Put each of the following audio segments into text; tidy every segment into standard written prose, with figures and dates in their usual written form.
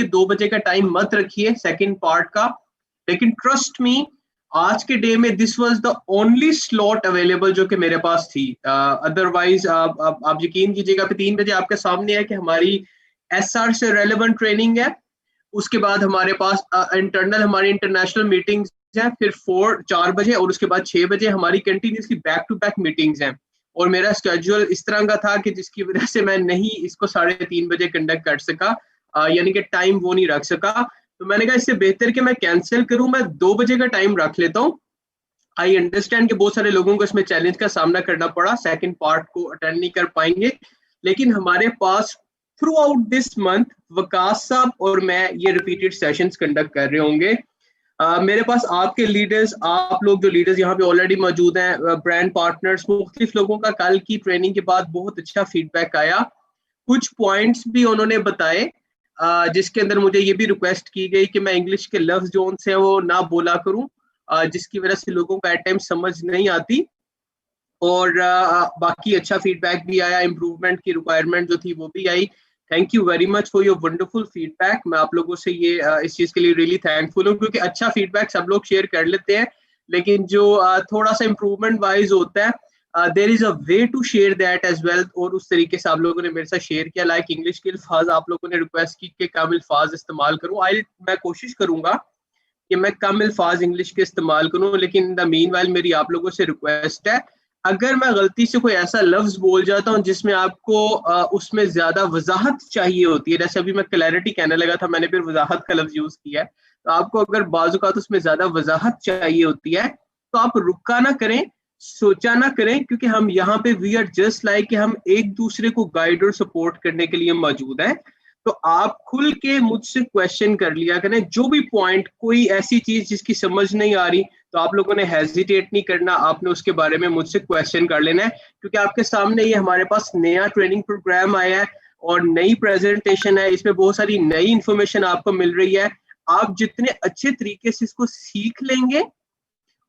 के 2 बजे का टाइम मत रखिए सेकंड पार्ट का, लेकिन ट्रस्ट मी आज के डे में this was the only slot available जो कि मेरे पास थी। अदरवाइज आप यकीन कीजिएगा कि 3 बजे आपके सामने है कि हमारी एसआर से रेलेवेंट ट्रेनिंग है, उसके बाद हमारे पास इंटरनल हमारी इंटरनेशनल मीटिंग्स हैं, फिर 4 बजे और उसके बाद 6 बजे हमारी continuously back to back meetings हैं। और मेरा स्केड्यूल इस तरह का था कि जिसकी वजह से मैं नहीं इसको 3:30 बजे कंडक्ट कर सका, यानी कि टाइम वो नहीं रख सका। तो मैंने कहा इससे बेहतर कि मैं कैंसिल करूं, मैं 2 बजे का टाइम रख लेता हूँ। आई अंडरस्टैंड कि बहुत सारे लोगों को इसमें चैलेंज का सामना करना पड़ा, सेकंड पार्ट को अटेंड नहीं कर पाएंगे, लेकिन हमारे pass through out this month Waqas साहब और मैं ये रिपीटेड सेशंस कंडक्ट कर रहे होंगे। मेरे पास आपके लीडर्स, आप लोग जो लीडर्स यहाँ पे ऑलरेडी मौजूद हैं, ब्रांड पार्टनर्स, मुख्तलिफ लोगों का कल की ट्रेनिंग के बाद बहुत अच्छा फीडबैक आया। कुछ पॉइंट्स भी उन्होंने बताए जिसके अंदर मुझे ये भी रिक्वेस्ट की गई कि मैं इंग्लिश के लफ्ज जो उनसे वो ना बोला करूं, जिसकी वजह से लोगों को एट टाइम समझ नहीं आती। और बाकी अच्छा फीडबैक भी आया, इम्प्रूवमेंट की रिक्वायरमेंट जो थी वो भी आई। Thank you very much for your wonderful feedback. मैं आप लोगों से ये इस चीज़ के लिए रियली थैंकफुल हूँ, क्योंकि अच्छा फीडबैक सब लोग शेयर कर लेते हैं, लेकिन जो थोड़ा सा इम्प्रूवमेंट वाइज होता है there is a way to share that as well. और उस तरीके से आप लोगों ने मेरे साथ शेयर किया। लाइक इंग्लिश के अल्फाज आप लोगों ने रिक्वेस्ट की कि कम अल्फाज इस्तेमाल करूँ, मैं कोशिश करूंगा कि मैं कम अल्फाज इंग्लिश के इस्तेमाल करूं, लेकिन इन द मीनवाइल मेरी आप लोगों से रिक्वेस्ट है, अगर मैं गलती से कोई ऐसा लफ्ज बोल जाता हूं जिसमें आपको उसमें ज्यादा वजाहत चाहिए होती है, जैसे अभी मैं क्लैरिटी कहने लगा था, मैंने फिर वजाहत का लफ्ज यूज किया है, तो आपको अगर बाजुकात उसमें ज्यादा वजाहत चाहिए होती है तो आप रुका ना करें, सोचा ना करें, क्योंकि हम यहाँ पे वी आर जस्ट लाइक कि हम एक दूसरे को गाइड और सपोर्ट करने के लिए मौजूद हैं। तो आप खुल के मुझसे क्वेश्चन कर लिया करें, जो भी पॉइंट, कोई ऐसी चीज जिसकी समझ नहीं आ रही तो आप लोगों ने हेजिटेट नहीं करना, आपने उसके बारे में मुझसे क्वेश्चन कर लेना है, क्योंकि आपके सामने ये हमारे पास नया ट्रेनिंग प्रोग्राम आया है और नई प्रेजेंटेशन है, इसमें बहुत सारी नई इंफॉर्मेशन आपको मिल रही है। आप जितने अच्छे तरीके से इसको सीख लेंगे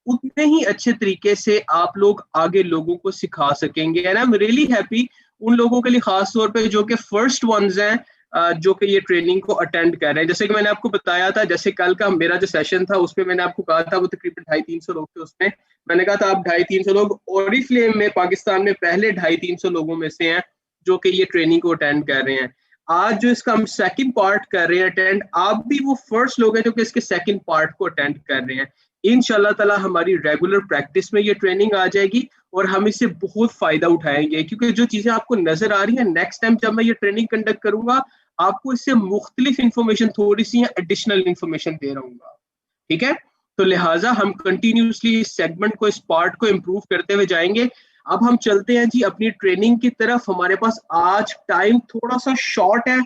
उतने ही अच्छे तरीके से आप लोग आगे लोगों को सिखा सकेंगे। And I am really happy उन लोगों के लिए खास तौर पे जो कि फर्स्ट वंस हैं, जो कि ये ट्रेनिंग को अटेंड कर रहे हैं। जैसे कि मैंने आपको बताया था, जैसे कल का मेरा जो सेशन था उसमें मैंने आपको कहा था वो तकरीबन 250-300 लोग थे, उसमें मैंने कहा था आप 250-300 लोग ओरिफ्लेम में पाकिस्तान में पहले 250-300 लोगों में से हैं जो कि ये ट्रेनिंग को अटेंड कर रहे हैं। आज जो इसका हम सेकंड पार्ट कर रहे हैं अटेंड, आप भी वो फर्स्ट लोग हैं जो कि इसके सेकंड पार्ट को अटेंड कर रहे हैं। इंशाल्लाह ताला हमारी रेगुलर प्रैक्टिस में ये ट्रेनिंग आ जाएगी और हम इससे बहुत फायदा उठाएंगे, क्योंकि जो चीजें आपको नजर आ रही है नेक्स्ट टाइम जब मैं ये ट्रेनिंग कंडक्ट करूंगा आपको इससे मुख्तलिफ इंफॉर्मेशन, थोड़ी सी एडिशनल इंफॉर्मेशन दे रहूंगा। ठीक है, तो लिहाजा हम कंटिन्यूसली इस सेगमेंट को, इस पार्ट को इम्प्रूव करते हुए जाएंगे। अब हम चलते हैं जी अपनी ट्रेनिंग की तरफ। हमारे पास आज टाइम थोड़ा सा शॉर्ट है,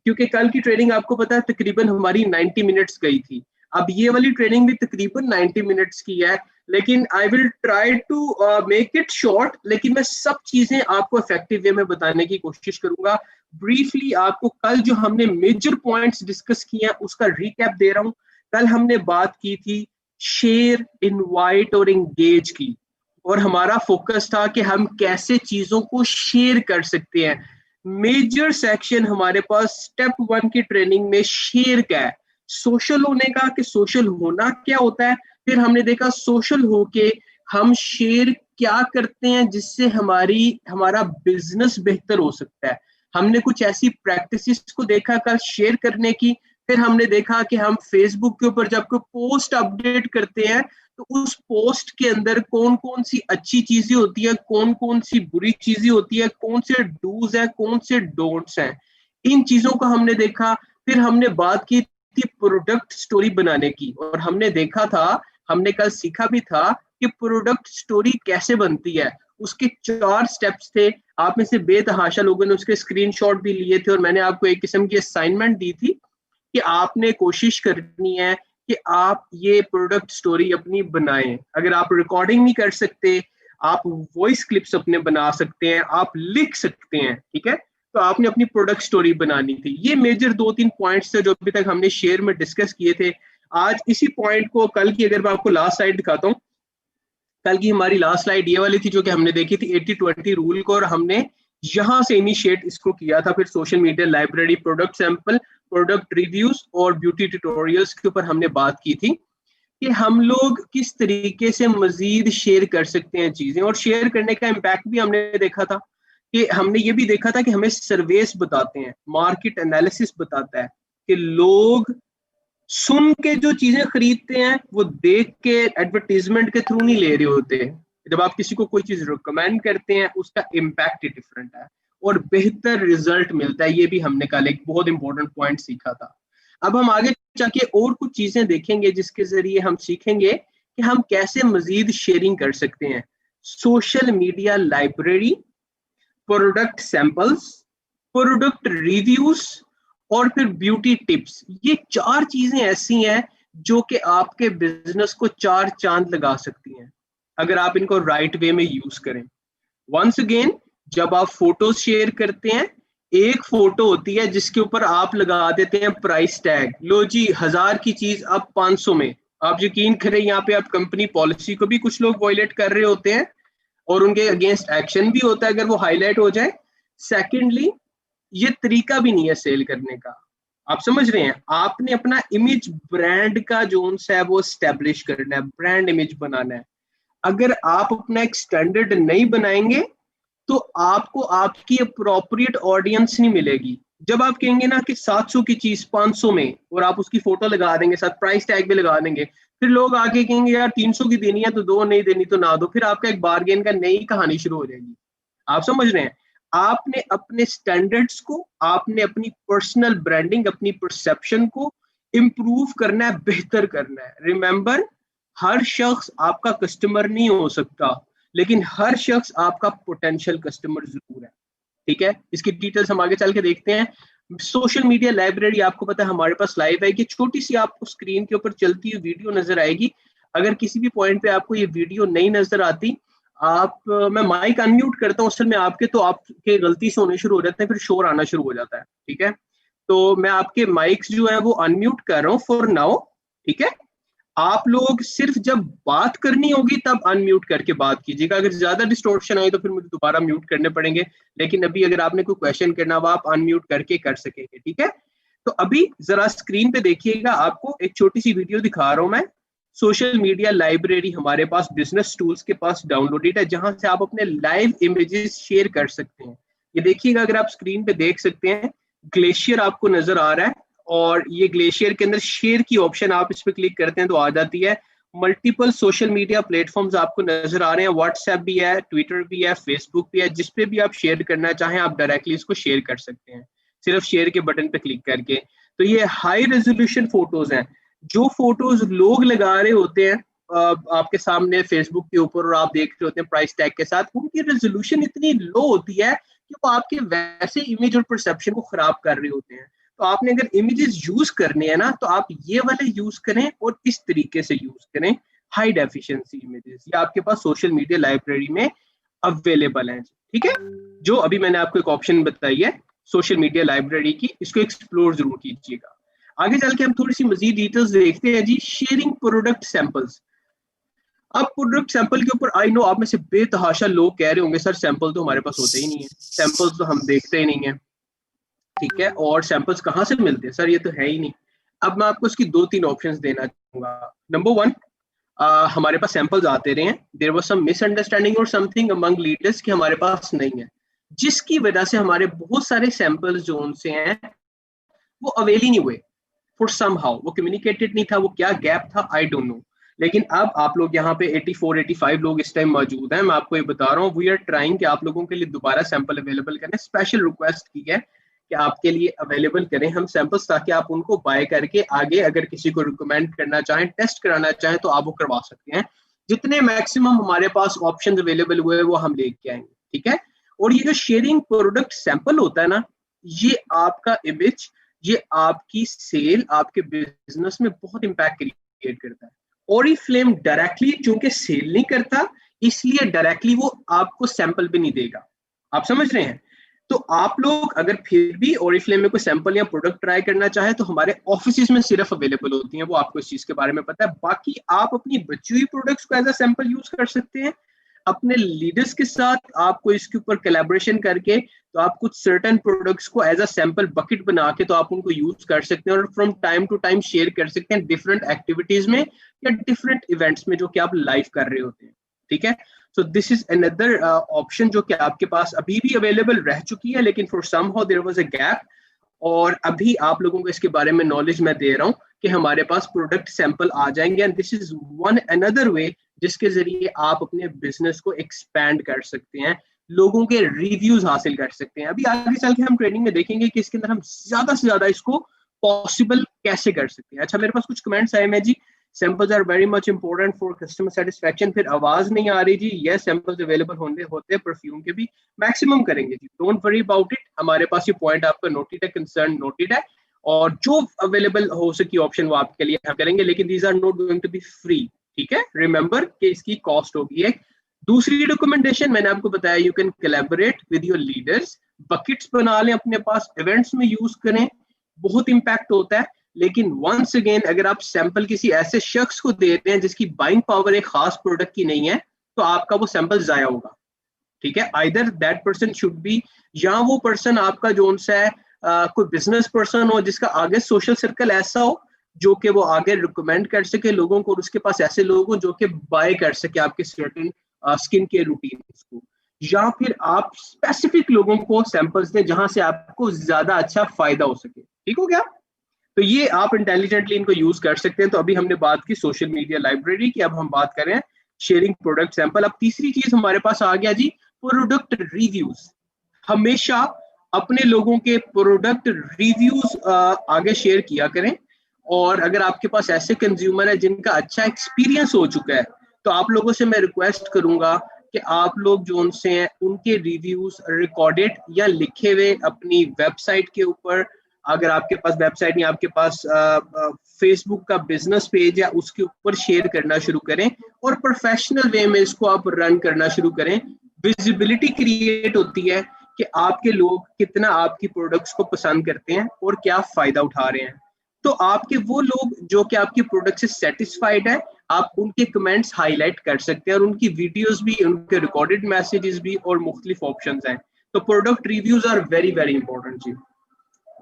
क्योंकि कल की ट्रेनिंग आपको पता है तकरीबन हमारी 90 मिनट्स गई थी। अब ये वाली ट्रेनिंग भी तकरीबन 90 मिनट्स की है, लेकिन I will try to make it short, लेकिन मैं सब चीजें आपको इफेक्टिव वे में बताने की कोशिश करूंगा। ब्रीफली आपको कल जो हमने मेजर पॉइंट्स डिस्कस किए हैं उसका रिकैप दे रहा हूं। कल हमने बात की थी शेयर, इनवाइट और एंगेज की, और हमारा फोकस था कि हम कैसे चीजों को शेयर कर सकते हैं। मेजर सेक्शन हमारे पास स्टेप 1 की ट्रेनिंग में शेयर का है, सोशल होने का, कि सोशल होना क्या होता है। फिर हमने देखा सोशल होके हम शेयर क्या करते हैं जिससे हमारा बिजनेस बेहतर हो सकता है। हमने कुछ ऐसी प्रैक्टिसेस को देखा कल शेयर करने की। फिर हमने देखा कि हम फेसबुक के ऊपर जब कोई पोस्ट अपडेट करते हैं तो उस पोस्ट के अंदर कौन कौन सी अच्छी चीजें होती है, कौन कौन सी बुरी चीजें होती है, कौन से डूज है, कौन से डोंट्स हैं, इन चीजों को हमने देखा। फिर हमने बात की थी प्रोडक्ट स्टोरी बनाने की, और हमने देखा था, हमने कल सीखा भी था कि प्रोडक्ट स्टोरी कैसे बनती है। उसके 4 स्टेप्स थे। आप में से बेतहाशा लोगों ने उसके स्क्रीनशॉट भी लिए थे, और मैंने आपको एक किस्म की असाइनमेंट दी थी कि आपने कोशिश करनी है कि आप ये प्रोडक्ट स्टोरी अपनी बनाएं। अगर आप रिकॉर्डिंग नहीं कर सकते, आप वॉइस क्लिप्स अपने बना सकते हैं, आप लिख सकते हैं, ठीक है, तो आपने अपनी प्रोडक्ट स्टोरी बनानी थी। ये मेजर 2-3 पॉइंट्स थे जो अभी तक हमने शेयर में डिस्कस किए थे। आज इसी पॉइंट को, कल की अगर मैं आपको लास्ट स्लाइड दिखाता हूँ, कल की हमारी लास्ट स्लाइड ये वाली थी जो कि हमने देखी थी 80-20 रूल को, और हमने यहां से इनिशिएट इसको किया था। फिर social media library, product sample, product reviews और ब्यूटी ट्यूटोरियल्स के ऊपर हमने बात की थी कि हम लोग किस तरीके से मजीद शेयर कर सकते हैं चीजें, और शेयर करने का इम्पैक्ट भी हमने देखा था कि हमने ये भी देखा था कि हमें सर्वेस बताते हैं, मार्केट एनालिसिस बताता है कि लोग सुन के जो चीजें खरीदते हैं वो देख के एडवर्टीजमेंट के थ्रू नहीं ले रहे होते। जब आप किसी को कोई चीज रिकमेंड करते हैं उसका इम्पैक्ट ही डिफरेंट है और बेहतर रिजल्ट मिलता है। ये भी हमने कल एक बहुत इंपॉर्टेंट पॉइंट सीखा था। अब हम आगे जाके और कुछ चीजें देखेंगे जिसके जरिए हम सीखेंगे कि हम कैसे मजीद शेयरिंग कर सकते हैं। Social media library, product samples, product reviews और फिर ब्यूटी टिप्स, ये 4 चीजें ऐसी हैं जो कि आपके बिजनेस को 4 चांद लगा सकती हैं अगर आप इनको राइट वे में यूज करें। वंस अगेन, जब आप फोटोज शेयर करते हैं, एक फोटो होती है जिसके ऊपर आप लगा देते हैं प्राइस टैग, लो जी 1000 की चीज अब 500 में। आप यकीन करें यहाँ पे आप कंपनी पॉलिसी को भी कुछ लोग वायलेट कर रहे होते हैं और उनके अगेंस्ट एक्शन भी होता है अगर वो हाईलाइट हो जाए। सेकेंडली, ये तरीका भी नहीं है सेल करने का। आप समझ रहे हैं, आपने अपना इमेज ब्रांड का जोन है वो स्टैब्लिश करना है, ब्रांड इमेज बनाना है। अगर आप अपना एक स्टैंडर्ड नहीं बनाएंगे तो आपको आपकी अप्रोप्रिएट ऑडियंस नहीं मिलेगी। जब आप कहेंगे ना कि 700 की चीज 500 में और आप उसकी फोटो लगा देंगे, साथ प्राइस टैग भी लगा देंगे, फिर लोग आके कहेंगे यार 300 की देनी है तो दो, नहीं देनी तो ना दो। फिर आपका एक बार्गेन का नई कहानी शुरू हो जाएगी। आप समझ रहे हैं, आपने अपने स्टैंडर्ड्स को, आपने अपनी पर्सनल ब्रांडिंग, अपनी परसेप्शन को इंप्रूव करना है, बेहतर करना है। रिमेंबर, हर शख्स आपका कस्टमर नहीं हो सकता, लेकिन हर शख्स आपका पोटेंशियल कस्टमर जरूर है। ठीक है, इसकी डिटेल्स हम आगे चल के देखते हैं। सोशल मीडिया लाइब्रेरी आपको पता है हमारे पास लाइव है कि छोटी सी आपको स्क्रीन के ऊपर चलती हुई वीडियो नजर आएगी। अगर किसी भी पॉइंट पे आपको ये वीडियो नहीं नजर आती, आप मैं माइक अनम्यूट करता हूँ असल में आपके, तो आपके गलती से होने शुरू हो जाते हैं, फिर शोर आना शुरू हो जाता है। ठीक है, तो मैं आपके माइक्स जो है वो अनम्यूट कर रहा हूँ फॉर नाउ। ठीक है, आप लोग सिर्फ जब बात करनी होगी तब अनम्यूट करके बात कीजिएगा। अगर ज्यादा डिस्टोर्शन आई तो फिर मुझे दोबारा म्यूट करने पड़ेंगे, लेकिन अभी अगर आपने कोई क्वेश्चन करना हो आप अनम्यूट करके कर सकेंगे। ठीक है, तो अभी जरा स्क्रीन पे देखिएगा, आपको एक छोटी सी वीडियो दिखा रहा हूं मैं। सोशल मीडिया लाइब्रेरी हमारे पास बिजनेस टूल्स के पास डाउनलोडेड है, जहां से आप अपने लाइव इमेजेस शेयर कर सकते हैं। ये देखिएगा, अगर आप स्क्रीन पे देख सकते हैं, ग्लेशियर आपको नजर आ रहा है और ये ग्लेशियर के अंदर शेयर की ऑप्शन, आप इस पर क्लिक करते हैं तो आ जाती है। मल्टीपल सोशल मीडिया प्लेटफॉर्म्स आपको नजर आ रहे हैं, व्हाट्सएप भी है, ट्विटर भी है, फेसबुक भी है। जिस पे भी आप शेयर करना चाहें आप डायरेक्टली इसको शेयर कर सकते हैं, सिर्फ शेयर के बटन पे क्लिक करके। तो ये हाई रेजोल्यूशन फोटोज हैं, जो फोटोज लोग लगा रहे होते हैं आपके सामने फेसबुक के ऊपर और आप देख रहे होते हैं प्राइस टैग के साथ, उनकी रेजोल्यूशन इतनी लो होती है कि वो आपके वैसे इमेज और परसेप्शन को खराब कर रहे होते हैं। तो आपने अगर इमेजेस यूज करने हैं ना, तो आप ये वाले यूज करें और इस तरीके से यूज करें, हाई डेफिशिएंसी इमेजेस। ये आपके पास सोशल मीडिया लाइब्रेरी में अवेलेबल हैं। ठीक है, जो अभी मैंने आपको एक ऑप्शन बताई है सोशल मीडिया लाइब्रेरी की, इसको एक्सप्लोर जरूर कीजिएगा। आगे चल के हम थोड़ी सी मजीद डिटेल्स देखते हैं जी। Sharing product samples. अब प्रोडक्ट सैंपल के ऊपर आई नो आप में से बेतहाशा लोग कह रहे होंगे सर सैंपल तो हमारे पास होते ही नहीं है, सैंपल्स तो हम देखते ही नहीं है। ठीक है, और सैंपल्स कहाँ से मिलते हैं सर, ये तो है ही नहीं। अब मैं आपको इसकी 2-3 ऑप्शंस देना चाहूंगा। नंबर 1, हमारे पास सैंपल्स आते रहे हैं, देयर वाज सम मिसअंडरस्टैंडिंग और समथिंग अमंग लीडर्स कि हमारे पास नहीं है, जिसकी वजह से हमारे बहुत सारे सैंपल्स जो उनसे हैं वो अवेल ही नहीं हुए। फॉर सम हाउ वो कम्युनिकेटेड नहीं था, वो क्या गैप था आई डोंट नो। लेकिन अब आप लोग यहाँ पे 84-85 लोग इस टाइम मौजूद हैं, मैं आपको ये बता रहा हूँ, वी आर ट्राइंग कि आप लोगों के लिए दोबारा सैंपल अवेलेबल करें। स्पेशल रिक्वेस्ट की है कि आपके लिए अवेलेबल करें हम सैंपल्स, ताकि आप उनको बाय करके आगे अगर किसी को रिकमेंड करना चाहें, टेस्ट कराना चाहें तो आप वो करवा सकते हैं। जितने मैक्सिमम हमारे पास ऑप्शन अवेलेबल हुए वो हम लेके आएंगे। ठीक है, और ये जो शेयरिंग प्रोडक्ट सैंपल होता है ना, ये आपका इमेज, ये आपकी सेल, आपके बिजनेस में बहुत इंपैक्ट क्रिएट करता है। ओरिफ्लेम डायरेक्टली चूंकि सेल नहीं करता, इसलिए डायरेक्टली वो आपको सैंपल भी नहीं देगा। आप समझ रहे हैं, तो आप लोग अगर फिर भी ओरिफ्लेम में कोई सैंपल या प्रोडक्ट ट्राई करना चाहे तो हमारे ऑफिस में सिर्फ अवेलेबल होती हैं, वो आपको इस चीज के बारे में पता है। बाकी आप अपनी बची हुई प्रोडक्ट्स को एज अ सैंपल यूज कर सकते हैं। अपने लीडर्स के साथ आपको इसके ऊपर कोलैबोरेशन करके तो आप कुछ सर्टेन प्रोडक्ट्स को एज अ सैंपल बकेट बना के तो आप उनको यूज कर सकते हैं और from time to time share कर सकते हैं डिफरेंट एक्टिविटीज में या डिफरेंट इवेंट्स में जो कि आप लाइव कर रहे होते हैं। ठीक है, so this is another option जो कि आपके पास अभी भी अवेलेबल रह चुकी है, लेकिन for somehow there was a gap, और अभी आप लोगों को इसके बारे में नॉलेज मैं दे रहा हूँ कि हमारे पास प्रोडक्ट सैंपल आ जाएंगे and this is one another way जिसके जरिए आप अपने बिजनेस को एक्सपैंड कर सकते हैं, लोगों के रिव्यूज हासिल कर सकते हैं। अभी आगे चल के हम ट्रेनिंग में देखेंगे कि इसके अंदर हम ज्यादा से ज्यादा इसको पॉसिबल कैसे कर सकते हैं। अच्छा, मेरे पास कुछ कमेंट्स आए हैं जी। Samples are very much important for customer satisfaction. फिर आवाज नहीं आ रही जी। यस, सैंपल्स अवेलेबल होते हैं परफ्यूम के भी, मैक्सिमम करेंगे जी, डोंट वरी अबाउट इट। हमारे पास ये पॉइंट आपका नोटेड है, कंसर्न नोटेड है, और जो अवेलेबल हो सकी ऑप्शन वो आपके लिए हम करेंगे, लेकिन these are not going to be free. ठीक है, रिमेंबर कि इसकी कॉस्ट होगी एक। दूसरी रिकमेंडेशन मैंने आपको बताया, you can collaborate with your leaders, buckets बना लें अपने पास, इवेंट्स में यूज करें, बहुत इंपैक्ट होता है। लेकिन वंस अगेन अगर आप सैंपल किसी ऐसे शख्स को दे रहे हैं जिसकी बाइंग पावर एक खास प्रोडक्ट की नहीं है, तो आपका वो सैंपल जाया होगा। ठीक है, either that person should be, या वो पर्सन आपका जो सा है कोई बिजनेस पर्सन हो जिसका आगे सोशल सर्कल ऐसा हो जो कि वो आगे रिकमेंड कर सके लोगों को, और उसके पास ऐसे लोग हो जो कि बाय कर सके आपके सर्टेन स्किन केयर रूटीन को, या फिर आप स्पेसिफिक लोगों को सैंपल्स दें जहां से आपको ज्यादा अच्छा फायदा हो सके। ठीक हो गया? तो ये आप इंटेलिजेंटली इनको यूज कर सकते हैं। तो अभी हमने बात की सोशल मीडिया लाइब्रेरी की, अब हम बात करें शेयरिंग प्रोडक्ट सैंपल। अब तीसरी चीज हमारे पास आ गया जी, प्रोडक्ट रिव्यूज। हमेशा अपने लोगों के प्रोडक्ट रिव्यूज आगे शेयर किया करें, और अगर आपके पास ऐसे कंज्यूमर है जिनका अच्छा एक्सपीरियंस हो चुका है, तो आप लोगों से मैं रिक्वेस्ट करूंगा कि आप लोग जो उनसे हैं उनके रिव्यूज रिकॉर्डेड या लिखे हुए अपनी वेबसाइट के ऊपर, अगर आपके पास वेबसाइट नहीं, आपके पास फेसबुक का बिजनेस पेज है, उसके ऊपर शेयर करना शुरू करें, और प्रोफेशनल वे में इसको आप रन करना शुरू करें। विजिबिलिटी क्रिएट होती है कि आपके लोग कितना आपकी प्रोडक्ट्स को पसंद करते हैं और क्या फायदा उठा रहे हैं। तो आपके वो लोग जो कि आपकी प्रोडक्ट से सेटिस्फाइड है, आप उनके कमेंट्स हाईलाइट कर सकते हैं, और उनकी वीडियोस भी, उनके रिकॉर्डेड मैसेजेस भी, और मुख्तलिफ ऑप्शंस हैं। तो product reviews are very very important जी।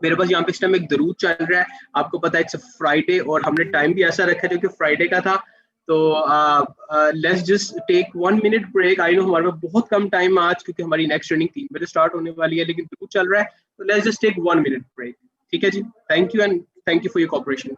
मेरे पास यहाँ पे इस टाइम एक दरूद चल रहा है, आपको पता है इट्स फ्राइडे, और हमने टाइम भी ऐसा रखा जो कि फ्राइडे का था। तो let's just take 1 minute break. I know हमारे पास बहुत कम टाइम आज, क्योंकि हमारी नेक्स्ट ट्रेनिंग 3 बजे स्टार्ट होने वाली है, लेकिन दरूद चल रहा है, तो let's just take 1 minute break. ठीक है जी, thank you, and thank you for your cooperation.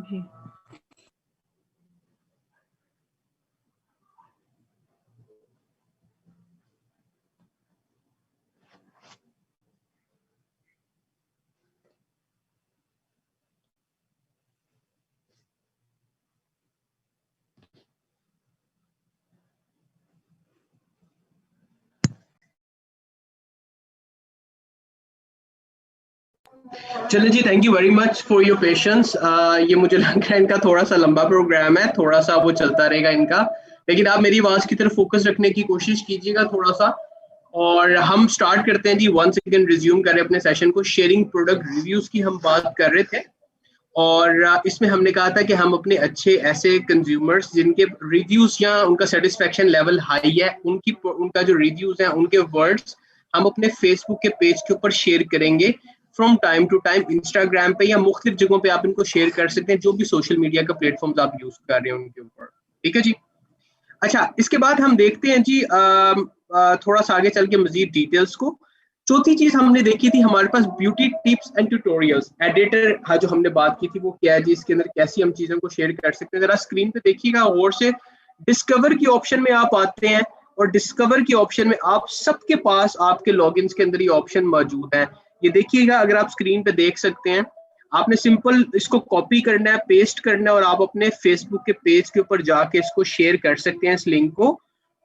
जी। चलिए जी, thank you very much for your patience. ये मुझे लग रहा है इनका थोड़ा सा लंबा प्रोग्राम है, थोड़ा सा वो चलता रहेगा इनका, लेकिन आप मेरी आवाज की तरफ फोकस रखने की कोशिश कीजिएगा थोड़ा सा। और हम स्टार्ट करते हैं जी, वंस अगेन रिज्यूम करें अपने सेशन को। शेयरिंग प्रोडक्ट रिव्यूज की हम बात कर रहे थे, और इसमें हमने कहा था कि हम अपने अच्छे ऐसे कंज्यूमर्स जिनके रिव्यूज या उनका सेटिस्फेक्शन लेवल हाई है, उनका जो रिव्यूज है, उनके वर्ड्स हम अपने फेसबुक के पेज के ऊपर शेयर करेंगे from time to time. Instagram पे या मुख्तलिफ जगहों पे आप इनको शेयर कर सकते हैं, जो भी सोशल मीडिया का प्लेटफॉर्म्स आप यूज कर रहे हैं उनके ऊपर। ठीक है जी। अच्छा, इसके बाद हम देखते हैं जी थोड़ा सा आगे चल के मजीद डिटेल्स को। चौथी चीज हमने देखी थी हमारे पास beauty tips and tutorials. Editor हाँ जो हमने बात की थी वो क्या है जी, इसके अंदर कैसी हम चीजों को शेयर कर सकते हैं। जरा स्क्रीन पे देखिएगा और से डिस्कवर की ऑप्शन में आप आते हैं, और डिस्कवर की ऑप्शन में आप सबके पास आपके लॉगिन्स के अंदर ये ऑप्शन मौजूद है। ये देखिएगा, अगर आप स्क्रीन पे देख सकते हैं, आपने सिंपल इसको कॉपी करना है, पेस्ट करना है, और आप अपने फेसबुक के पेज के ऊपर जाके इसको शेयर कर सकते हैं इस लिंक को।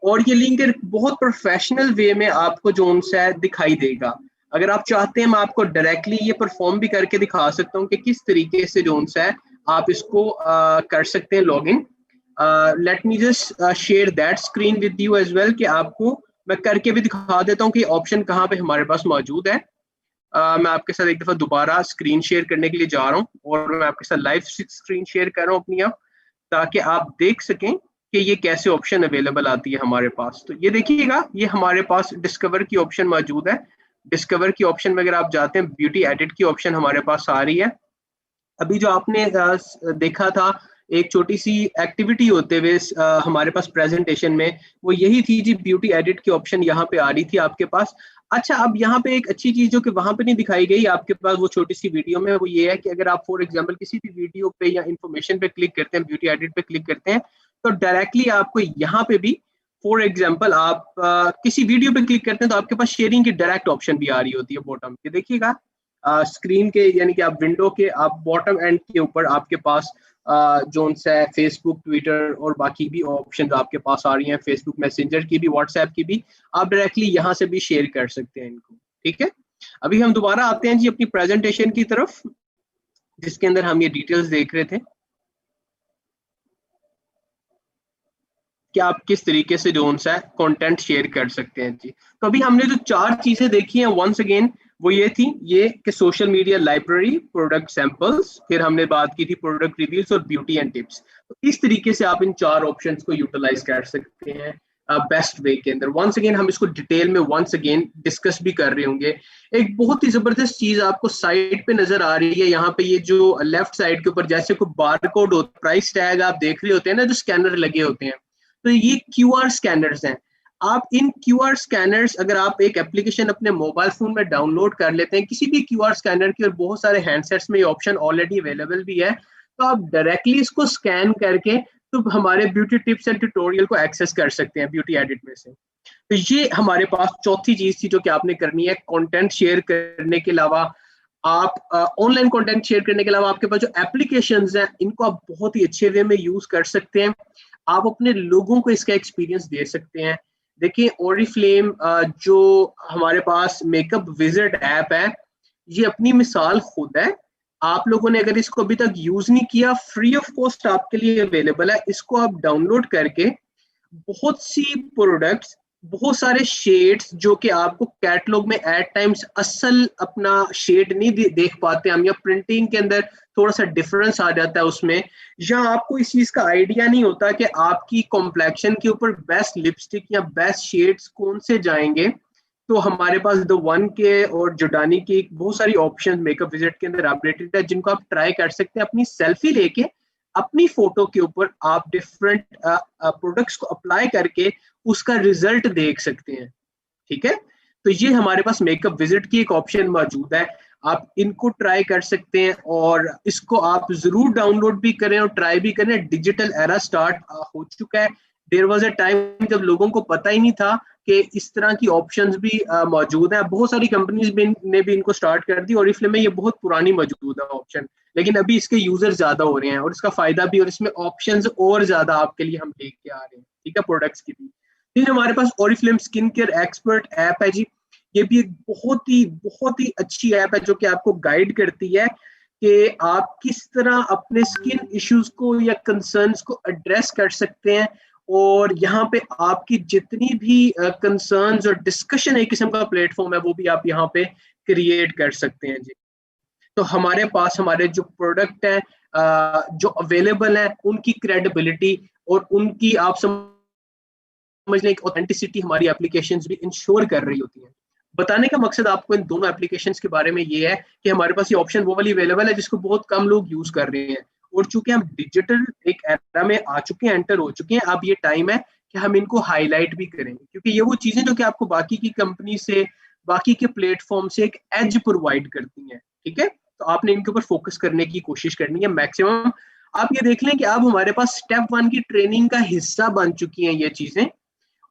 और ये लिंक बहुत प्रोफेशनल वे में आपको जोन सा है दिखाई देगा। अगर आप चाहते हैं मैं आपको डायरेक्टली ये परफॉर्म भी करके दिखा सकता हूँ कि किस तरीके से जोन सा है आप इसको कर सकते हैं log in. Let me just share that screen with you as well, कि आपको मैं करके भी दिखा देता हूँ कि ऑप्शन कहाँ पे हमारे पास मौजूद है। मैं आपके साथ एक दफा दोबारा स्क्रीन शेयर करने के लिए जा रहा हूँ, और मैं आपके साथ लाइव स्क्रीन शेयर कर रहा हूँ अपनी आप, ताकि आप देख सकें कि ये कैसे ऑप्शन अवेलेबल आती है हमारे पास। तो ये देखिएगा, ये हमारे पास डिस्कवर की ऑप्शन मौजूद है। डिस्कवर की ऑप्शन में अगर आप जाते हैं, ब्यूटी एडिट की ऑप्शन हमारे पास आ रही है। अभी जो आपने देखा था एक छोटी सी एक्टिविटी होते हुए हमारे पास प्रेजेंटेशन में, वो यही थी जी, ब्यूटी एडिट की ऑप्शन यहाँ पे आ रही थी आपके पास। अच्छा, अब यहाँ पे एक अच्छी चीज जो कि वहां पे नहीं दिखाई गई आपके पास वो छोटी सी वीडियो में, वो ये है कि अगर आप फॉर एग्जांपल किसी भी वीडियो पे या इंफॉर्मेशन पे क्लिक करते हैं, ब्यूटी एडिट पे क्लिक करते हैं, तो डायरेक्टली आपको यहाँ पे भी फॉर एग्जाम्पल आप किसी वीडियो पे क्लिक करते हैं तो आपके पास शेयरिंग की डायरेक्ट ऑप्शन भी आ रही होती है बॉटम पे। देखिएगा स्क्रीन के, यानी कि आप विंडो के आप बॉटम एंड के ऊपर आपके पास जोन सा है फेसबुक, ट्विटर और बाकी भी ऑप्शन आपके पास आ रही हैं, फेसबुक मैसेंजर की भी, व्हाट्सएप की भी, आप डायरेक्टली यहाँ से भी शेयर कर सकते हैं इनको। ठीक है, अभी हम दोबारा आते हैं जी अपनी प्रेजेंटेशन की तरफ, जिसके अंदर हम ये डिटेल्स देख रहे थे कि आप किस तरीके से जोन सा कंटेंट शेयर कर सकते हैं जी। तो अभी हमने जो 4 चीजें देखी हैं वंस अगेन, वो ये थी ये कि social media library, product samples, फिर हमने बात की थी प्रोडक्ट रिव्यूज और ब्यूटी एंड टिप्स। तो इस तरीके से आप इन 4 ऑप्शंस को यूटिलाइज कर सकते हैं बेस्ट वे के अंदर। वंस अगेन हम इसको डिटेल में वंस अगेन डिस्कस भी कर रहे होंगे। एक बहुत ही जबरदस्त चीज आपको साइड पे नजर आ रही है, यहाँ पे ये जो लेफ्ट साइड के ऊपर जैसे कोई बार कोड होता, प्राइस टैग आप देख रहे होते हैं ना, जो स्कैनर लगे होते हैं, तो ये क्यूआर स्कैनर्स हैं। आप इन क्यूआर स्कैनर्स, अगर आप एक एप्लीकेशन अपने मोबाइल फोन में डाउनलोड कर लेते हैं किसी भी क्यूआर स्कैनर की, और बहुत सारे हैंडसेट्स में ये ऑप्शन ऑलरेडी अवेलेबल भी है, तो आप डायरेक्टली इसको स्कैन करके तो हमारे ब्यूटी टिप्स एंड ट्यूटोरियल को एक्सेस कर सकते हैं ब्यूटी एडिट में से। तो ये हमारे पास चौथी चीज थी जो कि आपने करनी है। कंटेंट शेयर करने के अलावा, आप ऑनलाइन कंटेंट शेयर करने के अलावा आपके पास जो एप्लीकेशंस हैं इनको आप बहुत ही अच्छे वे में यूज कर सकते हैं। आप अपने लोगों को इसका एक्सपीरियंस दे सकते हैं। देखिए ओरिफ्लेम जो हमारे पास मेकअप विजिट ऐप है, ये अपनी मिसाल खुद है। आप लोगों ने अगर इसको अभी तक यूज नहीं किया, फ्री ऑफ कॉस्ट आपके लिए अवेलेबल है। इसको आप डाउनलोड करके बहुत सी प्रोडक्ट्स, बहुत सारे शेड्स जो कि आपको कैटलॉग में एट टाइम्स असल अपना शेड नहीं देख पाते हम, या प्रिंटिंग के अंदर थोड़ा सा डिफरेंस आ जाता है उसमें, या आपको इस चीज का आइडिया नहीं होता कि आपकी कॉम्प्लेक्शन के ऊपर बेस्ट लिपस्टिक या बेस्ट शेड्स कौन से जाएंगे, तो हमारे पास द वन के और जोडानी की बहुत सारी ऑप्शन मेकअप विजिट के अंदर अपडेटेड है, जिनको आप ट्राई कर सकते हैं। अपनी सेल्फी लेके अपनी फोटो के ऊपर आप डिफरेंट प्रोडक्ट्स को अप्लाई करके उसका रिजल्ट देख सकते हैं। ठीक है, तो ये हमारे पास मेकअप विजिट की एक ऑप्शन मौजूद है। आप इनको ट्राई कर सकते हैं और इसको आप जरूर डाउनलोड भी करें और ट्राई भी करें। डिजिटल एरा स्टार्ट हो चुका है। देयर वाज अ टाइम जब लोगों को पता ही नहीं था कि इस तरह की ऑप्शंस भी मौजूद हैं। बहुत सारी कंपनीज ने भी इनको स्टार्ट कर दी और इसलिए में ये बहुत पुरानी मौजूद है ऑप्शन, लेकिन अभी इसके यूजर ज्यादा हो रहे हैं और इसका फायदा भी, और इसमें ऑप्शंस और ज्यादा आपके लिए हम लेके आ रहे हैं, ठीक है, प्रोडक्ट्स की भी। फिर हमारे पास Oriflame skin care expert app है जी। ये भी एक बहुत ही अच्छी ऐप है जो कि आपको गाइड करती है कि आप किस तरह अपने स्किन इश्यूज को या कंसर्न्स को एड्रेस कर सकते हैं, और यहाँ पे आपकी जितनी भी कंसर्न्स और डिस्कशन एक किस्म का प्लेटफॉर्म है वो भी आप यहाँ पे क्रिएट कर सकते हैं जी। तो हमारे पास हमारे जो प्रोडक्ट हैं जो अवेलेबल है उनकी क्रेडिबिलिटी और उनकी आप समझ लें ऑथेंटिसिटी हमारी एप्लीकेशंस भी इंश्योर कर रही होती हैं। बताने का मकसद आपको इन दोनों एप्लीकेशंस के बारे में ये है कि हमारे पास ये ऑप्शन वो वाली अवेलेबल है जिसको बहुत कम लोग यूज कर रहे हैं, और चूंकि हम डिजिटल एक एरा में आ चुके हैं, एंटर हो चुके हैं, अब ये टाइम है कि हम इनको हाईलाइट भी करेंगे, क्योंकि ये वो चीजें जो कि आपको बाकी की कंपनी से, बाकी के प्लेटफॉर्म से एक एज प्रोवाइड करती हैं, ठीक है। तो आपने इनके ऊपर फोकस करने की कोशिश करनी है मैक्सिमम। आप ये देख लें कि अब हमारे पास स्टेप 1 की ट्रेनिंग का हिस्सा बन चुकी हैं ये चीजें,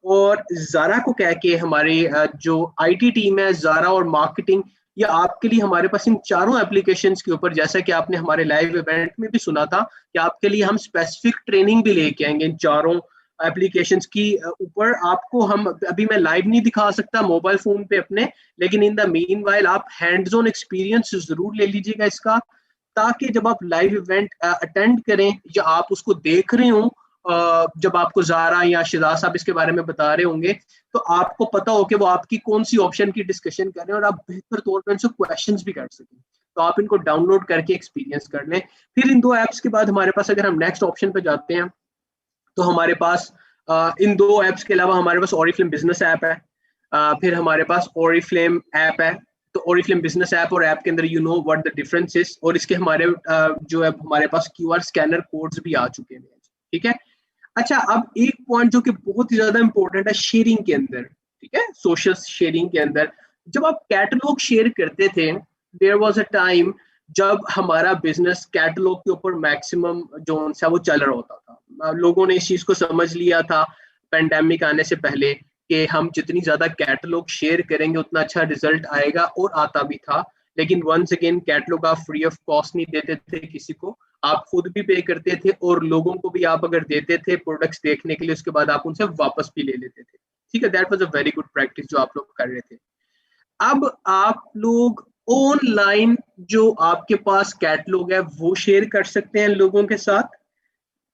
और जारा को कह के हमारी जो आईटी टीम है, जारा और मार्केटिंग, ये आपके लिए हमारे पास इन चारों एप्लीकेशंस के ऊपर, जैसा कि आपने हमारे लाइव इवेंट में भी सुना था कि आपके लिए हम स्पेसिफिक ट्रेनिंग भी लेके आएंगे इन चारों एप्लीकेशंस की ऊपर। आपको हम अभी मैं लाइव नहीं दिखा सकता मोबाइल फोन पे अपने, लेकिन इन द मीन वाइल आप हैंड्स ऑन एक्सपीरियंस जरूर ले लीजिएगा इसका, ताकि जब आप लाइव इवेंट अटेंड करें या आप उसको देख रहे हो, जब आपको जारा या शिदाज साहब इसके बारे में बता रहे होंगे, तो आपको पता हो कि वो आपकी कौन सी ऑप्शन की डिस्कशन कर रहे हैं और आप बेहतर तौर पर उनसे क्वेश्चंस भी कर सकें। तो आप इनको डाउनलोड करके एक्सपीरियंस कर लें। फिर इन दो ऐप्स के बाद हमारे पास, अगर हम नेक्स्ट ऑप्शन पे जाते हैं, तो हमारे पास इन दो ऐप्स के अलावा हमारे पास ओरिफ्लेम बिजनेस ऐप है। फिर हमारे पास ओरिफ्लेम ऐप है। तो ओरिफ्लेम बिजनेस ऐप और ऐप के अंदर you know what the difference is, और इसके हमारे जो है हमारे पास क्यूआर स्कैनर कोड्स भी आ चुके हैं, ठीक है। अच्छा, अब एक पॉइंट जो कि बहुत ही ज्यादा इंपॉर्टेंट है शेयरिंग के अंदर, ठीक है, सोशल शेयरिंग के अंदर, जब आप कैटलॉग शेयर करते थे, देयर वाज अ टाइम जब हमारा बिजनेस कैटलॉग के ऊपर मैक्सिमम जो सा वो चल रहा होता था। लोगों ने इस चीज को समझ लिया था पेंडेमिक आने से पहले कि हम जितनी ज्यादा कैटलॉग शेयर करेंगे उतना अच्छा रिजल्ट आएगा, और आता भी था। लेकिन वंस अगेन कैटलॉग आप फ्री ऑफ कॉस्ट नहीं देते थे किसी को, आप खुद भी पे करते थे, और लोगों को भी आप अगर देते थे प्रोडक्ट्स देखने के लिए, उसके बाद आप उनसे वापस भी ले लेते थे, ठीक है। That was a very good practice जो आप लोग कर रहे थे। अब आप लोग ऑनलाइन जो आपके पास कैटलॉग है वो शेयर कर सकते हैं लोगों के साथ,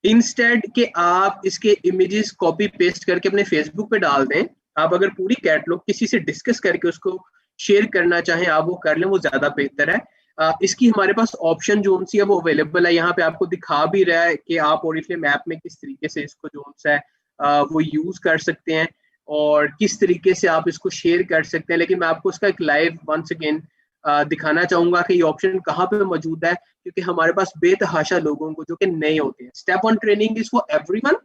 इंस्टेड के आप इसके इमेजेस कॉपी पेस्ट करके अपने फेसबुक पे डाल दें। आप अगर पूरी कैटलॉग किसी से डिस्कस करके उसको शेयर करना चाहें, आप वो कर लें, वो ज्यादा बेहतर है। इसकी हमारे पास ऑप्शन जो सी है वो अवेलेबल है, यहाँ पे आपको दिखा भी रहा है कि आप ओरिफ्लेम ऐप में किस तरीके से इसको जो सा है वो यूज कर सकते हैं और किस तरीके से आप इसको शेयर कर सकते हैं। लेकिन मैं आपको इसका एक लाइव वंस अगेन दिखाना चाहूंगा कि ये ऑप्शन कहाँ पे मौजूद है, क्योंकि हमारे पास बेतहाशा लोगों को जो कि नए होते हैं, step 1 training is for everyone,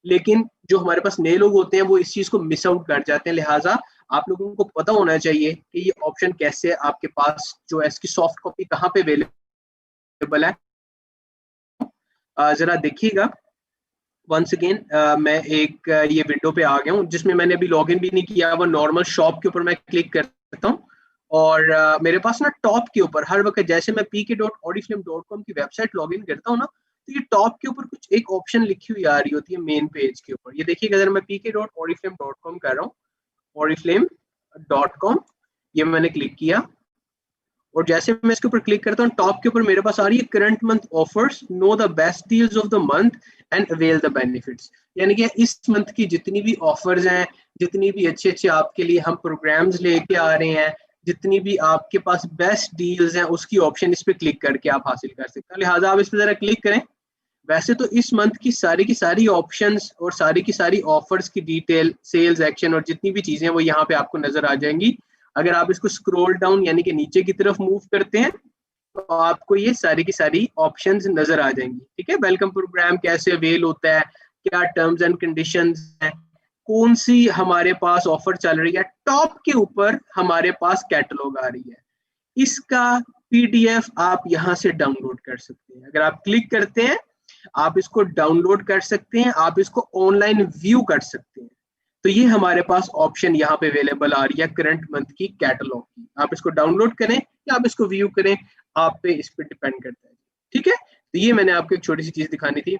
लेकिन जो हमारे पास नए लोग होते हैं वो इस चीज को मिस आउट कर जाते हैं। लिहाजा आप लोगों को पता होना चाहिए कि ये ऑप्शन कैसे आपके पास जो है इसकी सॉफ्ट कॉपी कहाँ पे अवेलेबल है। जरा देखिएगा वंस अगेन, मैं एक ये विंडो पे आ गया हूँ जिसमें मैंने अभी लॉगिन भी नहीं किया। वो नॉर्मल शॉप के ऊपर मैं क्लिक करता हूँ, और मेरे पास ना टॉप के ऊपर हर वक्त जैसे मैं pk.oriflame.com की वेबसाइट लॉगिन करता हूँ ना, तो ये टॉप के ऊपर कुछ एक ऑप्शन लिखी हुई आ रही होती है मेन पेज के ऊपर। ये देखिएगा, अगर मैं pk.oriflame.com कर रहा हूँ, oriflame.com, ये मैंने क्लिक किया, और जैसे मैं इसके ऊपर क्लिक करता हूँ, टॉप के ऊपर मेरे पास आ रही है current month offers, know the best deals of the month and avail the benefits. यानी कि इस मंथ की जितनी भी ऑफर्स हैं, जितनी भी अच्छे अच्छे आपके लिए हम प्रोग्राम्स लेके आ रहे हैं, जितनी भी आपके पास बेस्ट डील्स हैं, उसकी ऑप्शन इस पर क्लिक करके आप हासिल कर सकते हैं। लिहाजा आप इस पर जरा क्लिक करें। वैसे तो इस मंथ की सारी ऑप्शंस और सारी की सारी ऑफर्स की डिटेल, सेल्स एक्शन और जितनी भी चीजें वो यहाँ पे आपको नजर आ जाएंगी। अगर आप इसको स्क्रॉल डाउन यानी कि नीचे की तरफ मूव करते हैं, तो आपको ये सारी की सारी ऑप्शंस नजर आ जाएंगी, ठीक है। वेलकम प्रोग्राम कैसे अवेल होता है, क्या टर्म्स एंड कंडीशंस हैं, कौन सी हमारे पास ऑफर चल रही है, टॉप के ऊपर हमारे पास कैटलॉग आ रही है। इसका PDF आप यहाँ से डाउनलोड कर सकते हैं। अगर आप क्लिक करते हैं आप इसको डाउनलोड कर सकते हैं, आप इसको ऑनलाइन व्यू कर सकते हैं। तो ये हमारे पास ऑप्शन यहाँ पे अवेलेबल आ रही है करंट मंथ की कैटलॉग की। आप इसको डाउनलोड करें या आप इसको व्यू करें, आप पे इस पे डिपेंड करता है। ठीक है, तो ये मैंने आपको एक छोटी सी चीज दिखानी थी।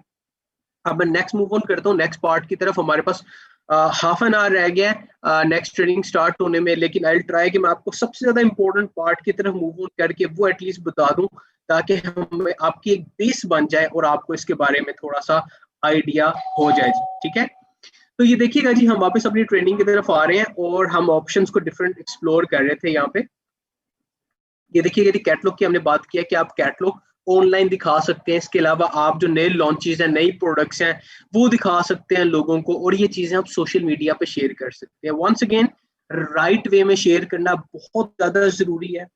अब मैं नेक्स्ट मूव ऑन करता हूँ नेक्स्ट पार्ट की तरफ। हमारे पास हाफ एन आवर रह गया है नेक्स्ट ट्रेनिंग स्टार्ट होने में, लेकिन आई ट्राई कि मैं आपको सबसे ज्यादा इंपॉर्टेंट पार्ट की तरफ मूव ऑन करके वो एटलीस्ट बता दूं, ताकि हमें आपकी एक बेस बन जाए और आपको इसके बारे में थोड़ा सा आइडिया हो जाए जी। ठीक है, तो ये देखिएगा जी, हम वापस अपनी ट्रेनिंग की तरफ आ रहे हैं और हम ऑप्शंस को डिफरेंट एक्सप्लोर कर रहे थे। यहाँ पे ये देखिए, यदि कैटलॉग की हमने बात किया कि आप कैटलॉग ऑनलाइन दिखा सकते हैं, इसके अलावा आप जो नए लॉन्चेस हैं, नई प्रोडक्ट्स हैं, वो दिखा सकते हैं लोगों को, और ये चीजें आप सोशल मीडिया पे शेयर कर सकते हैं। वंस अगेन, राइट वे में शेयर करना बहुत ज्यादा जरूरी है।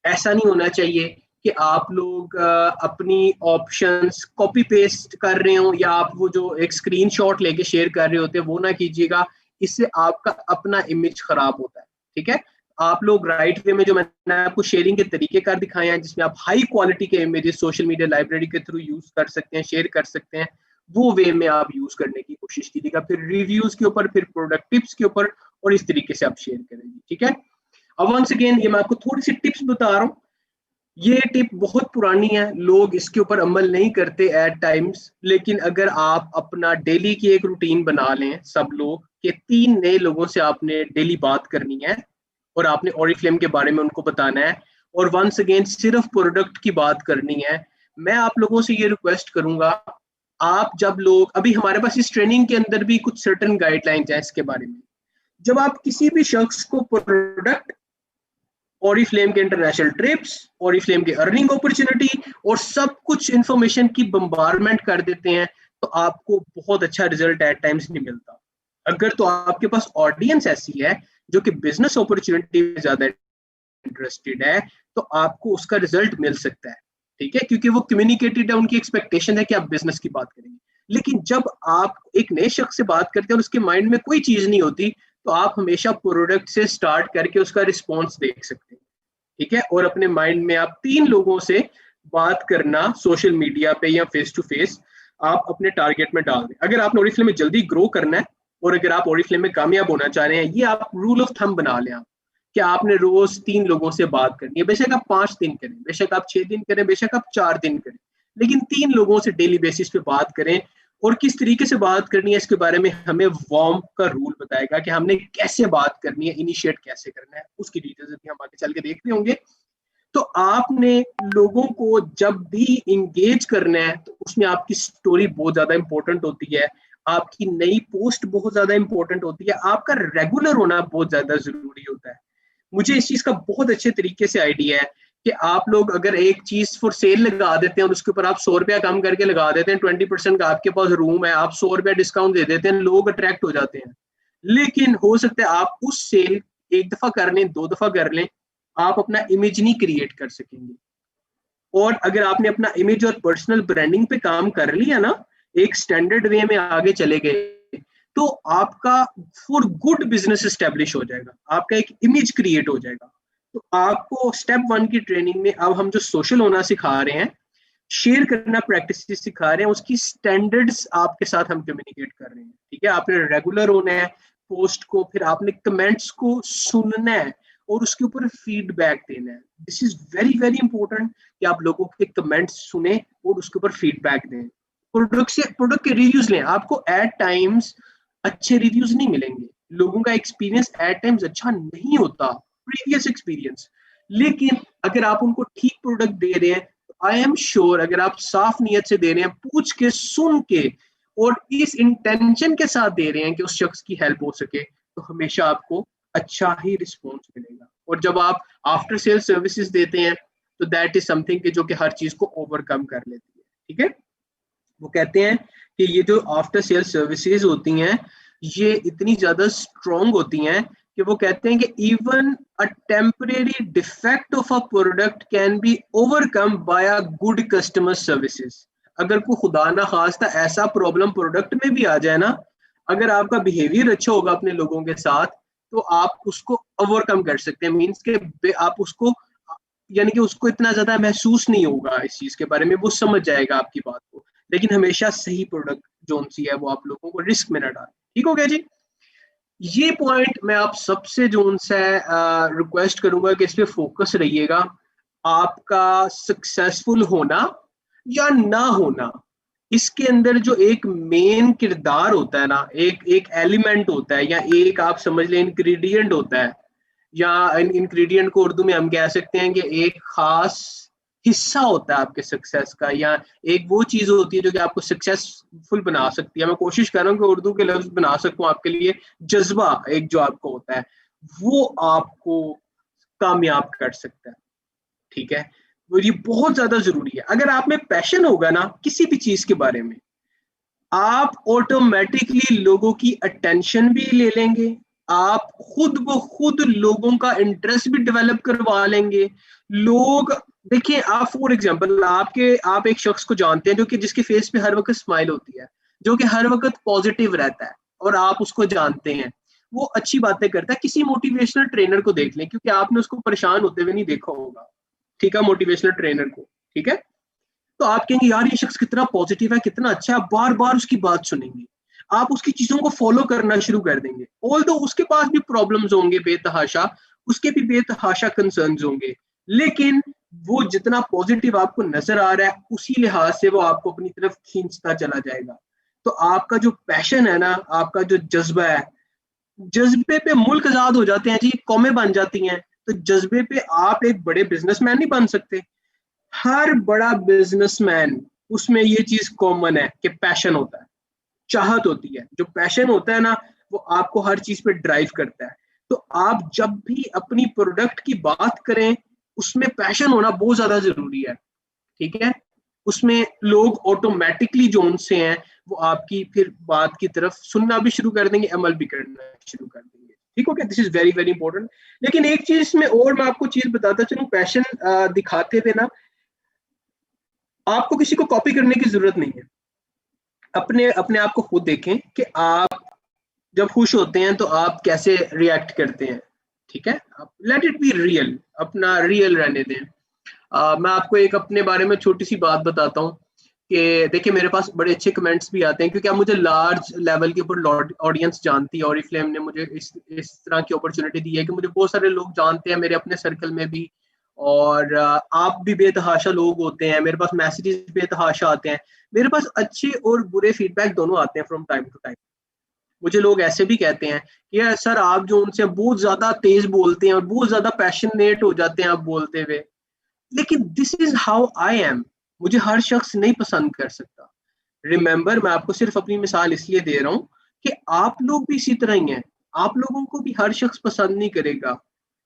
ऐसा नहीं होना चाहिए कि आप लोग अपनी ऑप्शंस कॉपी पेस्ट कर रहे हो, या आप वो जो एक स्क्रीनशॉट लेके शेयर कर रहे होते हैं वो ना कीजिएगा, इससे आपका अपना इमेज खराब होता है। ठीक है, आप लोग राइट वे में, जो मैंने आपको शेयरिंग के तरीके कार दिखाए हैं जिसमें आप हाई क्वालिटी के इमेजेस सोशल मीडिया लाइब्रेरी के थ्रू यूज कर सकते हैं, शेयर कर सकते हैं, वो वे में आप यूज करने की कोशिश कीजिएगा। फिर रिव्यूज के ऊपर, फिर प्रोडक्ट टिप्स के ऊपर, और इस तरीके से आप शेयर करेंगे। ठीक है, अब वंस अगेन ये मैं आपको थोड़ी सी टिप्स बता रहा हूँ। ये टिप बहुत पुरानी है, लोग इसके ऊपर अमल नहीं करते एट टाइम्स, लेकिन अगर आप अपना डेली की एक रूटीन बना लें सब लोग, कि 3 नए लोगों से आपने डेली बात करनी है और आपने ओरिफ्लेम के बारे में उनको बताना है, और वंस अगेन सिर्फ प्रोडक्ट की बात करनी है। मैं आप लोगों से ये रिक्वेस्ट करूंगा, आप जब लोग, अभी हमारे पास इस ट्रेनिंग के अंदर भी कुछ सर्टेन गाइडलाइंस हैं इसके बारे में। जब आप किसी भी शख्स को प्रोडक्ट, ओरिफ्लेम के इंटरनेशनल ट्रिप्स, ओरिफ्लेम के अर्निंग अपॉर्चुनिटी और सब कुछ इंफॉर्मेशन की बम्बारमेंट कर देते हैं, तो आपको बहुत अच्छा रिजल्ट एट टाइम्स नहीं मिलता। अगर तो आपके पास ऑडियंस ऐसी है जो कि बिजनेस अपॉर्चुनिटी में ज्यादा इंटरेस्टेड है, तो आपको उसका रिजल्ट मिल सकता है। ठीक है, क्योंकि वो कम्युनिकेटेड है, उनकी एक्सपेक्टेशन है कि आप बिजनेस की बात करेंगे। लेकिन जब आप एक नए शख्स से बात करते हैं और उसके माइंड में कोई चीज नहीं होती, तो आप हमेशा प्रोडक्ट से स्टार्ट करके उसका रिस्पॉन्स देख सकते हैं। ठीक है, और अपने माइंड में आप 3 लोगों से बात करना सोशल मीडिया पे या फेस टू फेस आप अपने टारगेट में डाल दें। अगर आपने ओरिफ्लेम में जल्दी ग्रो करना है और अगर आप ओरिफ्लेम में कामयाब होना चाह रहे हैं, ये आप रूल ऑफ थंब बना लें आप, कि आपने रोज 3 लोगों से बात करनी है। बेशक आप 5 दिन करें, बेशक आप 6 दिन करें, बेशक आप 4 दिन करें, लेकिन 3 लोगों से डेली बेसिस पे बात करें। और किस तरीके से बात करनी है इसके बारे में हमें वार्म का रूल बताएगा कि हमने कैसे बात करनी है, इनिशिएट कैसे करना है, उसकी डिटेल्स भी हम आगे चल के देखते होंगे। तो आपने लोगों को जब भी इंगेज करना है, तो उसमें आपकी स्टोरी बहुत ज्यादा इंपॉर्टेंट होती है, आपकी नई पोस्ट बहुत ज्यादा इंपॉर्टेंट होती है, आपका रेगुलर होना बहुत ज्यादा जरूरी होता है। मुझे इस चीज का बहुत अच्छे तरीके से आइडिया है कि आप लोग अगर एक चीज फॉर सेल लगा देते हैं और उसके ऊपर आप 100 रुपया कम करके लगा देते हैं, 20% का आपके पास रूम है, आप 100 रुपया डिस्काउंट दे देते हैं, लोग अट्रैक्ट हो जाते हैं। लेकिन हो सकता है आप उस सेल 1 दफा कर लें, 2 दफा कर लें, आप अपना इमेज नहीं क्रिएट कर सकेंगे। और अगर आपने अपना इमेज और पर्सनल ब्रांडिंग पे काम कर लिया ना, एक स्टैंडर्ड वे में आगे चले गए, तो आपका फॉर गुड बिजनेस एस्टेब्लिश हो जाएगा, आपका एक इमेज क्रिएट हो जाएगा। तो आपको स्टेप 1 की ट्रेनिंग में अब हम जो सोशल होना सिखा रहे हैं, शेयर करना प्रैक्टिस सिखा रहे हैं, उसकी स्टैंडर्ड्स आपके साथ हम कम्युनिकेट कर रहे हैं। ठीक है, आपने रेगुलर होना है पोस्ट को, फिर आपने कमेंट्स को सुनना है और उसके ऊपर फीडबैक देना है। This is very very important कि आप लोगों के कमेंट्स सुने और उसके ऊपर फीडबैक दें। प्रोडक्ट के रिव्यूज लें, आपको एट टाइम्स अच्छे रिव्यूज नहीं मिलेंगे, लोगों का एक्सपीरियंस एट टाइम्स अच्छा नहीं होता, प्रीवियस एक्सपीरियंस। लेकिन अगर आप उनको ठीक प्रोडक्ट दे रहे हैं, आई एम श्योर अगर आप साफ नीयत से दे रहे हैं, पूछ के, सुन के और इस इंटेंशन के साथ दे रहे हैं कि उस शख्स की हेल्प हो सके, तो हमेशा आपको अच्छा ही रिस्पॉन्स मिलेगा। और जब आप आफ्टर सेल सर्विसेज देते हैं, तो दैट इज समथिंग जो कि हर चीज को ओवरकम कर लेती है। ठीक है, वो कहते हैं कि ये जो आफ्टर सेल सर्विसेज होती हैं, ये इतनी ज्यादा स्ट्रॉन्ग होती हैं कि वो कहते हैं कि even a temporary defect of a product can be overcome bye a good customer services. अगर कोई खुदा ना खास्ता ऐसा प्रॉब्लम प्रोडक्ट में भी आ जाए ना, अगर आपका बिहेवियर अच्छा होगा अपने लोगों के साथ, तो आप उसको ओवरकम कर सकते हैं। मीन्स के आप उसको यानी कि उसको इतना ज्यादा महसूस नहीं होगा इस चीज के बारे में, वो समझ जाएगा आपकी बात को, लेकिन हमेशा सही प्रोडक्ट जो सी है वो आप लोगों को रिस्क में ना डालें। ठीक हो गया जी। ये पॉइंट मैं आप सबसे जो उनसे रिक्वेस्ट करूंगा कि इस पे फोकस रहिएगा। आपका सक्सेसफुल होना या ना होना, इसके अंदर जो एक मेन किरदार होता है ना, एक एक एलिमेंट होता है, या एक आप समझ लें इंग्रेडिएंट होता है, या इंग्रेडिएंट को उर्दू में हम कह सकते हैं कि एक खास हिस्सा होता है आपके सक्सेस का, या एक वो चीज होती है जो कि आपको सक्सेसफुल बना सकती है। मैं कोशिश कर रहा हूँ कि उर्दू के लफ्ज बना सकूं आपके लिए। जज्बा एक जो आपको होता है, वो आपको कामयाब कर सकता है। ठीक है, तो ये बहुत ज्यादा जरूरी है। अगर आप में पैशन होगा ना किसी भी चीज के बारे में, आप ऑटोमेटिकली लोगों की अटेंशन भी ले लेंगे, आप खुद ब खुद लोगों का इंटरेस्ट भी डेवलप करवा लेंगे। लोग देखिए, आप फॉर एग्जांपल आप एक शख्स को जानते हैं जो कि जिसके फेस पे हर वक्त स्माइल होती है, जो कि हर वक्त पॉजिटिव रहता है, और आप उसको जानते हैं, वो अच्छी बातें करता है। किसी मोटिवेशनल ट्रेनर को देख लें, क्योंकि आपने उसको परेशान होते हुए नहीं देखा होगा, ठीक है, मोटिवेशनल ट्रेनर को, ठीक है। तो आप कहेंगे यार ये शख्स कितना पॉजिटिव है, कितना अच्छा है, बार बार उसकी बात सुनेंगे, आप उसकी चीजों को फॉलो करना शुरू कर देंगे। ऑल्दो उसके पास भी प्रॉब्लम्स होंगे बेतहाशा, उसके भी बेतहाशा कंसर्न्स होंगे, लेकिन वो जितना पॉजिटिव आपको नजर आ रहा है उसी लिहाज से वो आपको अपनी तरफ खींचता चला जाएगा। तो आपका जो पैशन है ना, आपका जो जज्बा है, जज्बे पे मुल्क आजाद हो जाते हैं जी, कौमें बन जाती हैं। तो जज्बे पे आप एक बड़े बिजनेसमैन नहीं बन सकते। हर बड़ा बिजनेसमैन, उसमें ये चीज कॉमन है कि पैशन होता है, चाहत होती है। जो पैशन होता है ना, वो आपको हर चीज पे ड्राइव करता है। तो आप जब भी अपनी प्रोडक्ट की बात करें, उसमें पैशन होना बहुत ज्यादा जरूरी है। ठीक है, उसमें लोग ऑटोमेटिकली जो उनसे हैं वो आपकी फिर बात की तरफ सुनना भी शुरू कर देंगे, अमल भी करना शुरू कर देंगे। ठीक हो गया, this is very very important. लेकिन एक चीज में और मैं आपको चीज बताता चलूं, पैशन दिखाते हुए ना, आपको किसी को कॉपी करने की जरूरत नहीं है। अपने अपने आप को खुद देखें कि आप जब खुश होते हैं तो आप कैसे रिएक्ट करते हैं। ठीक है, आप लेट इट बी रियल, अपना रियल रहने दें। मैं आपको एक अपने बारे में छोटी सी बात बताता हूँ कि देखिए, मेरे पास बड़े अच्छे कमेंट्स भी आते हैं, क्योंकि अब मुझे लार्ज लेवल के ऊपर ऑडियंस जानती है, और फ्लेम ने मुझे इस तरह की अपॉर्चुनिटी दी है कि मुझे बहुत सारे लोग जानते हैं मेरे अपने सर्कल में भी, और आप भी बेतहाशा लोग होते हैं, मेरे पास मैसेजेस बेतहाशा आते हैं, मेरे पास अच्छे और बुरे फीडबैक दोनों आते हैं फ्रॉम टाइम टू टाइम। मुझे लोग ऐसे भी कहते हैं कि यार सर, आप जो उनसे बहुत ज्यादा तेज बोलते हैं और बहुत ज्यादा पैशनेट हो जाते हैं आप बोलते हुए, लेकिन this is how I am. मुझे हर शख्स नहीं पसंद कर सकता। रिमेंबर, मैं आपको सिर्फ अपनी मिसाल इसलिए दे रहा हूं कि आप लोग भी इसी तरह ही हैं। आप लोगों को भी हर शख्स पसंद नहीं करेगा,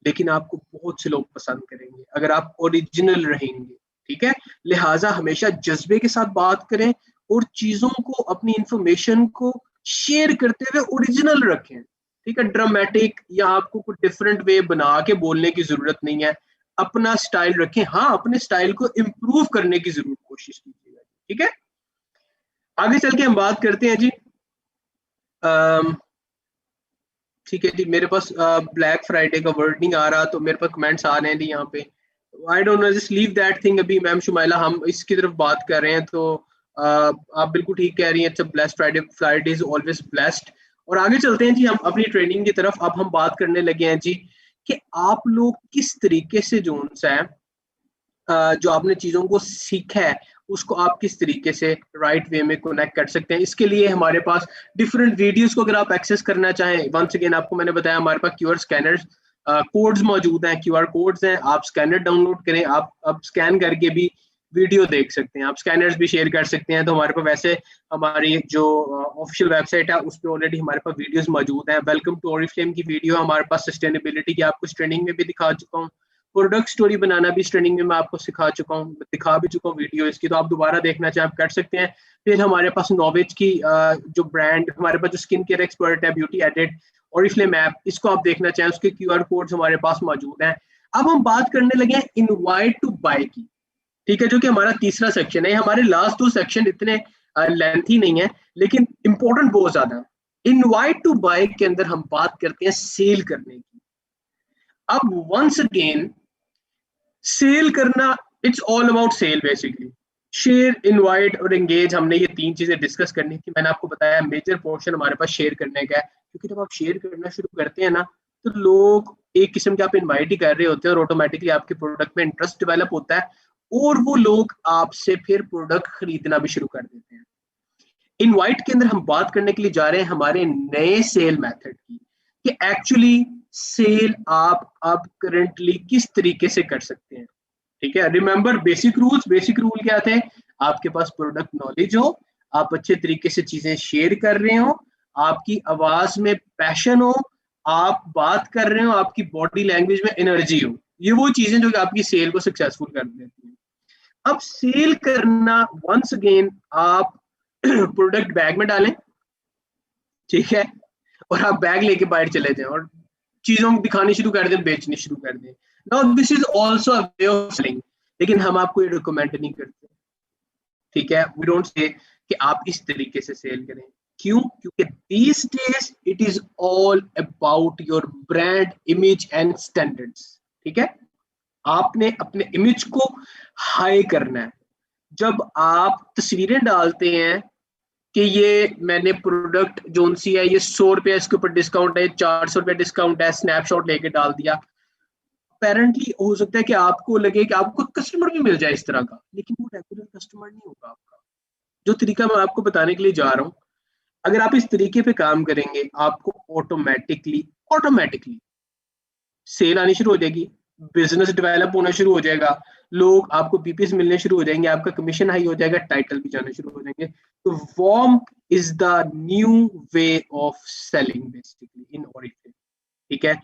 लेकिन आपको बहुत से लोग पसंद करेंगे अगर आप ओरिजिनल रहेंगे। ठीक है, लिहाजा हमेशा जज्बे के साथ बात करें, और चीजों को, अपनी इंफॉर्मेशन को शेयर करते हुए ओरिजिनल रखें। ठीक है, ड्रामेटिक या आपको कुछ डिफरेंट वे बना के बोलने की जरूरत नहीं है। अपना स्टाइल रखें, हाँ, अपने स्टाइल को इम्प्रूव करने की जरूर कोशिश कीजिएगा। ठीक है, आगे चल के हम बात करते हैं जी। ठीक है जी, मेरे पास ब्लैक फ्राइडे का वर्ड नहीं आ रहा, तो मेरे पास कमेंट्स आ रहे हैं जी यहाँ पे। I don't know, just leave that thing. अभी मैम शुमाइला हम इसकी तरफ बात कर रहे हैं, तो आप बिल्कुल ठीक कह रही हैं। It's a blessed Friday, Friday is always blessed. और आगे चलते हैं जी हम अपनी ट्रेनिंग की तरफ। अब हम बात करने लगे हैं जी कि आप लोग किस तरीके से जो उनसा है, जो आपने चीजों को सीखा है, उसको आप किस तरीके से राइट वे में कनेक्ट कर सकते हैं। इसके लिए हमारे पास डिफरेंट वीडियोस को अगर आप एक्सेस करना चाहें, वंस अगेन आपको मैंने बताया हमारे पास क्यूआर स्कैनर्स, कोड्स मौजूद हैं, क्यूआर कोड्स हैं, आप स्कैनर डाउनलोड करें, आप अब स्कैन करके भी वीडियो देख सकते हैं, आप स्कैनर्स भी शेयर कर सकते हैं। तो हमारे पास वैसे हमारी जो ऑफिशियल वेबसाइट है उस पर ऑलरेडी हमारे पास वीडियोस मौजूद हैं। वेलकम टू ओरिफ्लेम की वीडियो हमारे पास सस्टेनेबिलिटी की आपको ट्रेनिंग में भी दिखा चुका हूँ। प्रोडक्ट स्टोरी बनाना भी ट्रेनिंग में मैं आपको दिखा भी चुका हूँ वीडियो इसकी, तो आप दोबारा देखना चाहें आप कर सकते हैं। फिर हमारे पास नॉवेज की जो ब्रांड, हमारे पास जो स्किन केयर एक्सपर्ट है ब्यूटी एडिट ओरिफ्लेम ऐप, इसको आप देखना चाहें, उसके क्यूआर कोड्स हमारे पास मौजूद हैं। अब हम बात करने लगे हैं इनवाइट टू बाय की। ठीक है, जो कि हमारा तीसरा सेक्शन है। हमारे लास्ट दो सेक्शन इतने लेंथी नहीं है, लेकिन इंपॉर्टेंट बहुत ज्यादा है। इनवाइट टू बाय के अंदर हम बात करते हैं सेल करने की। अब वंस अगेन, सेल करना, it's all about sell basically. Share, invite और एंगेज, हमने ये तीन चीजें डिस्कस करनी थी। मैंने आपको बताया मेजर पोर्शन हमारे पास शेयर करने का है, क्योंकि जब आप शेयर करना शुरू करते हैं ना, तो लोग एक किस्म के आप इनवाइट ही कर रहे होते हैं और ऑटोमेटिकली आपके प्रोडक्ट में इंटरेस्ट डेवलप होता है और वो लोग आपसे फिर प्रोडक्ट खरीदना भी शुरू कर देते हैं। इनवाइट के अंदर हम बात करने के लिए जा रहे हैं हमारे नए सेल मेथड की, कि एक्चुअली सेल आप अब करंटली किस तरीके से कर सकते हैं। ठीक है, remember basic rules. Basic rule क्या थे? आपके पास प्रोडक्ट नॉलेज हो, आप अच्छे तरीके से चीजें शेयर कर रहे हो, आपकी आवाज में पैशन हो, आप बात कर रहे हो, आपकी बॉडी लैंग्वेज में एनर्जी हो। ये वो चीजें जो कि आपकी सेल को सक्सेसफुल कर देती हैं। अब सेल करना, वंस अगेन आप प्रोडक्ट बैग में डालें, ठीक है, और आप बैग लेके बाहर चले जाएं और चीजों को दिखानी शुरू कर दें, बेचनी शुरू कर दें। Now this is also a way of selling, लेकिन हम आपको ये रिकमेंड नहीं करते। ठीक है, वी डोंट से कि आप इस तरीके से सेल करें। क्यों? क्योंकि these days it is all about your brand image and standards। ठीक है, आपने अपने इमेज को हाई करना है। जब आप तस्वीरें डालते हैं कि ये मैंने प्रोडक्ट जोन सी है, ये 100 रुपया इसके ऊपर डिस्काउंट है, 400 रुपया डिस्काउंट है, स्नैपशॉट लेके डाल दिया, अपेरेंटली हो सकता है कि आपको लगे कि आपको कस्टमर भी मिल जाए इस तरह का, लेकिन वो रेगुलर कस्टमर नहीं होगा आपका। जो तरीका मैं आपको बताने के लिए जा रहा हूँ, अगर आप इस तरीके पे काम करेंगे, आपको ऑटोमेटिकली ऑटोमेटिकली सेल आनी शुरू हो जाएगी, बिजनेस डेवलप होना शुरू हो जाएगा, लोग आपको बीपीएस मिलने शुरू हो जाएंगे, आपका कमीशन हाई हो जाएगा, टाइटल भी जाने शुरू हो जाएंगे। तो worm is the new way of selling basically in origin. ठीक है,